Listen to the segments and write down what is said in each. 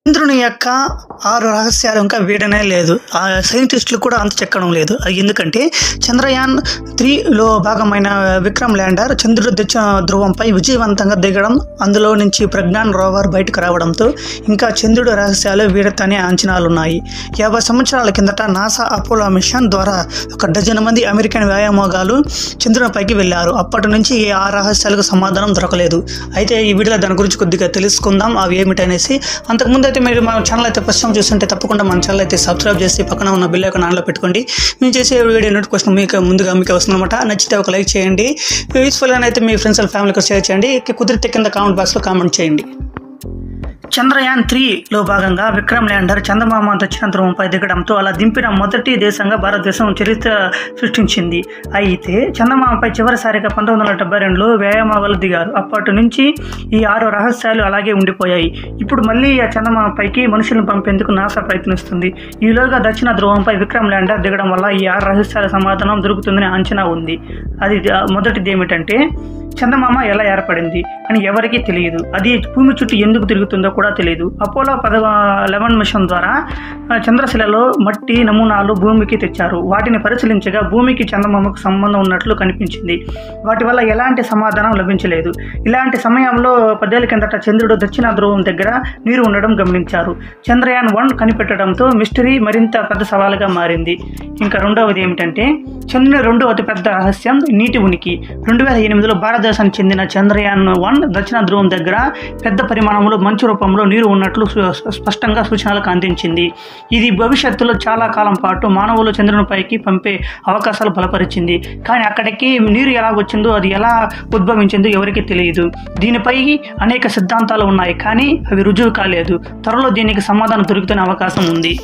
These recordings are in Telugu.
చంద్రుని యొక్క 6 రహస్యాలు ఇంకా వీడనే లేదు. ఆ సైంటిస్టులు కూడా అంత చెక్కడం లేదు. అది ఎందుకంటే చంద్రయాన్ 3లో భాగమైన విక్రమ్ ల్యాండర్ చంద్రుడి దక్షిణ ధ్రువంపై విజయవంతంగా దిగడం, అందులో నుంచి ప్రజ్ఞాన్ రోవర్ బయటకు రావడంతో ఇంకా చంద్రుడి రహస్యాలు వీడతనే అంచనాలున్నాయి. 50 సంవత్సరాల కిందట నాసా అపోలో మిషన్ ద్వారా 1 డజన్ మంది అమెరికన్ వ్యాయామగాలు చంద్రునిపైకి వెళ్లారు. అప్పటి నుంచి ఆ రహస్యాలకు సమాధానం దొరకలేదు. అయితే ఈ వీడియోలో దాని గురించి కొద్దిగా తెలుసుకుందాం, అవి ఏమిటనేసి. అంతకుముందు అయితే మీరు మన ఛానల్ అయితే ఫస్ట్ టైం చూస్తుంటే తప్పకుండా మన ఛానల్ అయితే సబ్స్క్రైబ్ చేసి పక్కన ఉన్న బెల్ ఐకాన్ ఆన్లో పెట్టుకోండి. మేము చేసే వీడియో నోటిఫికేషన్ మీకు వస్తుందన్నమాట. నచ్చితే ఒక లైక్ చేయండి. యూస్ఫుల్ అని అయితే మీ ఫ్రెండ్స్ అండ్ ఫ్యామిలీకి షేర్ చేయండి. కుదిరితే కింద కామెంట్ బాక్స్లో కామెంట్ చేయండి. చంద్రయాన్ 3లో భాగంగా విక్రమ్ ల్యాండర్ చందమామ దక్షిణ ధ్రువంపై దిగడంతో అలా దింపిన మొదటి దేశంగా భారతదేశం చరిత్ర సృష్టించింది. అయితే చందమామపై చివరిసారిగా 1972లో వ్యాయామగాలు దిగారు. అప్పటి నుంచి ఈ 6 రహస్యాలు అలాగే ఉండిపోయాయి. ఇప్పుడు మళ్ళీ ఆ చందమామపైకి మనుషులను పంపేందుకు నాసా ప్రయత్నిస్తుంది. ఈలోగా దక్షిణ ధ్రువంపై విక్రమ్ ల్యాండర్ దిగడం వల్ల ఈ 6 రహస్యాల సమాధానం దొరుకుతుందని అంచనా ఉంది. అది మొదటిది ఏమిటంటే, చందమామ ఎలా ఏర్పడింది అని ఎవరికీ తెలియదు. అది భూమి చుట్టూ ఎందుకు తిరుగుతుందో కూడా తెలియదు. అపోలో 11 మిషన్ ద్వారా చంద్రశిలలో మట్టి నమూనాలు భూమికి తెచ్చారు. వాటిని పరిశీలించగా భూమికి చందమామకు సంబంధం ఉన్నట్లు కనిపించింది. వాటి వల్ల ఎలాంటి సమాధానం లభించలేదు. ఇలాంటి సమయంలో 10 ఏళ్ల కిందట చంద్రుడు దక్షిణ ధ్రువం దగ్గర నీరు ఉండడం గమనించారు. చంద్రయాన్ 1 కనిపెట్టడంతో మిస్టరీ మరింత పెద్ద సవాలుగా మారింది. ఇంకా రెండవది ఏమిటంటే, చంద్రుని రెండో అతిపెద్ద రహస్యం నీటి ఉనికి. 2008లో భారతదేశానికి చెందిన చంద్రయాన్ 1 దక్షిణ ధ్రువం దగ్గర పెద్ద పరిమాణంలో మంచు రూపంలో నీరు ఉన్నట్లు స్పష్టంగా సూచనలకు అందించింది. ఇది భవిష్యత్తులో చాలా కాలం పాటు మానవులు చంద్రునిపైకి పంపే అవకాశాలు బలపరిచింది. కానీ అక్కడికి నీరు ఎలా వచ్చిందో, అది ఎలా ఉద్భవించిందో ఎవరికీ తెలియదు. దీనిపై అనేక సిద్ధాంతాలు ఉన్నాయి, కానీ అవి రుజువు కాలేదు. త్వరలో దీనికి సమాధానం దొరుకుతున్న అవకాశం ఉంది.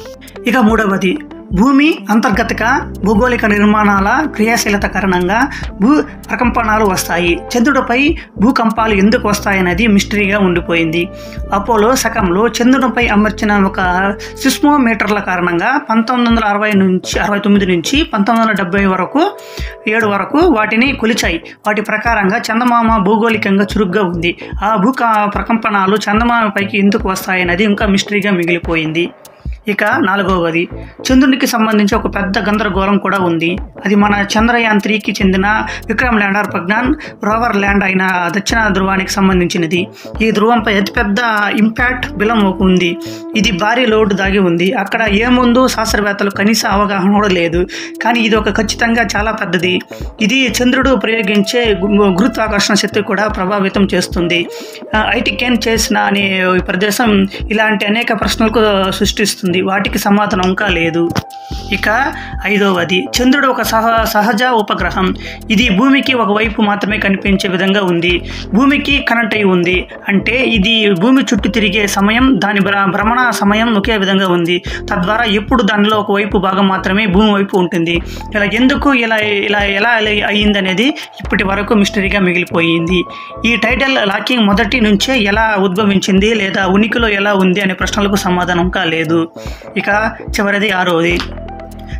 ఇక మూడవది, భూమి అంతర్గత భూగోళిక నిర్మాణాల క్రియాశీలత కారణంగా భూ ప్రకంపనాలు వస్తాయి. చంద్రుడిపై భూకంపాలు ఎందుకు వస్తాయనేది మిస్టరీగా ఉండిపోయింది. అపోలో శకంలో చంద్రుడిపై అమర్చిన ఒక సిస్మోమీటర్ల కారణంగా 1969 నుంచి 1970 వరకు వాటిని కొలిచాయి. వాటి ప్రకారంగా చందమామ భూగోళికంగా చురుగ్గా ఉంది. ఆ ప్రకంపనాలు చందమామపైకి ఎందుకు వస్తాయనేది ఇంకా మిస్టరీగా మిగిలిపోయింది. ఇక నాలుగవది, చంద్రునికి సంబంధించి ఒక పెద్ద గందరగోళం కూడా ఉంది. అది మన చంద్రయాన్ 3కి చెందిన Vikram lander Pragyan rover land అయిన దక్షిణ ధ్రువానికి సంబంధించినది. ఈ ధ్రువంపై అతిపెద్ద ఇంపాక్ట్ బిలం ఉంది. ఇది భారీ లోడ్ దాగి ఉంది. అక్కడ ఏముందో శాస్త్రవేత్తలు కనీస అవగాహన కూడా లేదు. కానీ ఇది ఒక ఖచ్చితంగా చాలా పెద్దది. ఇది చంద్రుడు ప్రయోగించే గురుత్వాకర్షణ శక్తి కూడా ప్రభావితం చేస్తుంది. ఐటికెన్ చేసిన అనే ప్రదేశం ఇలాంటి అనేక ప్రశ్నలకు సృష్టిస్తుంది. వాటికి సమాధానం ఇంకా లేదు. ఇక ఐదవది, చంద్రుడు ఒక సహజ ఉపగ్రహం. ఇది భూమికి ఒకవైపు మాత్రమే కనిపించే విధంగా ఉంది. భూమికి కనెక్ట్ అయి ఉంది. అంటే ఇది భూమి చుట్టూ తిరిగే సమయం, దాని భ్రమణ సమయం ఒకే విధంగా ఉంది. తద్వారా ఎప్పుడు దానిలో ఒకవైపు భాగం మాత్రమే భూమి వైపు ఉంటుంది. ఎలా అయ్యిందనేది ఇప్పటి వరకు మిస్టరీగా మిగిలిపోయింది. ఈ టైడల్ లాకింగ్ మొదటి నుంచే ఎలా ఉద్భవించింది లేదా ఉనికిలో ఎలా ఉంది అనే ప్రశ్నలకు సమాధానం కాలేదు. ఇక చివరిది ఆరవది,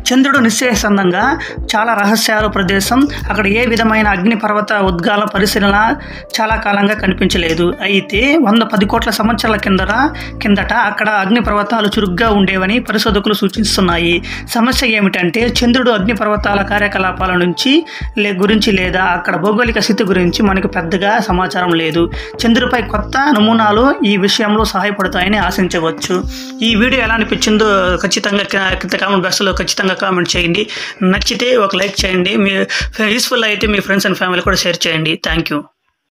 చంద్రుడు నిశ్చయసందంగా చాలా రహస్యాల ప్రదేశం. అక్కడ ఏ విధమైన అగ్నిపర్వత ఉద్గాల పరిశీలన చాలా కాలంగా కనిపించలేదు. అయితే 110 కోట్ల సంవత్సరాల కిందట అక్కడ అగ్నిపర్వతాలు చురుగ్గా ఉండేవని పరిశోధకులు సూచిస్తున్నాయి. సమస్య ఏమిటంటే, చంద్రుడు అగ్నిపర్వతాల కార్యకలాపాల గురించి లేదా అక్కడ భౌగోళిక స్థితి గురించి మనకు పెద్దగా సమాచారం లేదు. చంద్రుడిపై కొత్త నమూనాలు ఈ విషయంలో సహాయపడతాయని ఆశించవచ్చు. ఈ వీడియో ఎలా అనిపించిందో ఖచ్చితంగా కామెంట్ బాక్స్లో ఖచ్చితంగా కామెంట్ చేయండి. నచ్చితే ఒక లైక్ చేయండి. మీ యూస్ఫుల్ అయితే మీ ఫ్రెండ్స్ అండ్ ఫ్యామిలీ కూడా షేర్ చేయండి. Thank you.